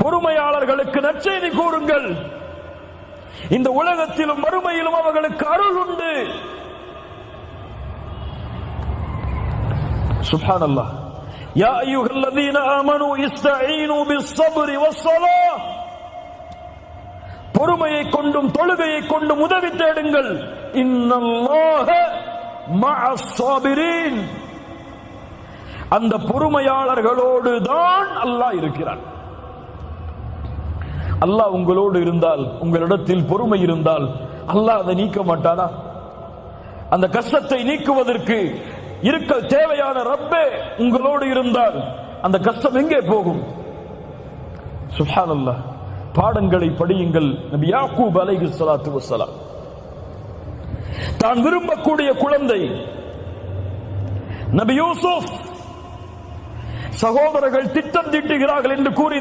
பொறுமையாளர்களுக்கு நற்செய்தி கூறுங்கள். இந்த உலகத்திலும் மறுமையிலும் அவர்களுக்கு அருள் உண்டு. சுப்ஹானல்லாஹ். யா அய்யுஹல்லதீன ஆமனூ இஸ்தஈனூ பிஸ்ஸப்ரி வஸ்ஸலாஹ். பொறுமையை கொண்டும் தொழுகையை கொண்டும் உதவி தேடுங்கள். இன்னல்லாஹ மஅஸ் ஸாபிரீன். அந்த பொறுமையாளர்களோடு தான் அல்லாஹ் இருக்கிறான். அல்லாஹ் உங்களோடு இருந்தால், உங்களிடத்தில் பொறுமை இருந்தால் அல்லாஹ் அதை நீக்க மாட்டானா? அந்த கஷ்டத்தை நீக்குவதற்கு இருக்க தேவையான ரப்பே உங்களோடு இருந்தால் அந்த கஷ்டம் எங்கே போகும்? சுப்ஹானல்லாஹ். பாடங்களை படியுங்கள். நபி யாக்கூப் அலைஹிஸ்ஸலாத்து வஸ்ஸலாம் தான் விரும்பக்கூடிய குழந்தை நபி யூசுப் சகோதரர்கள் திட்டம் தீட்டுகிறார்கள் என்று கூறி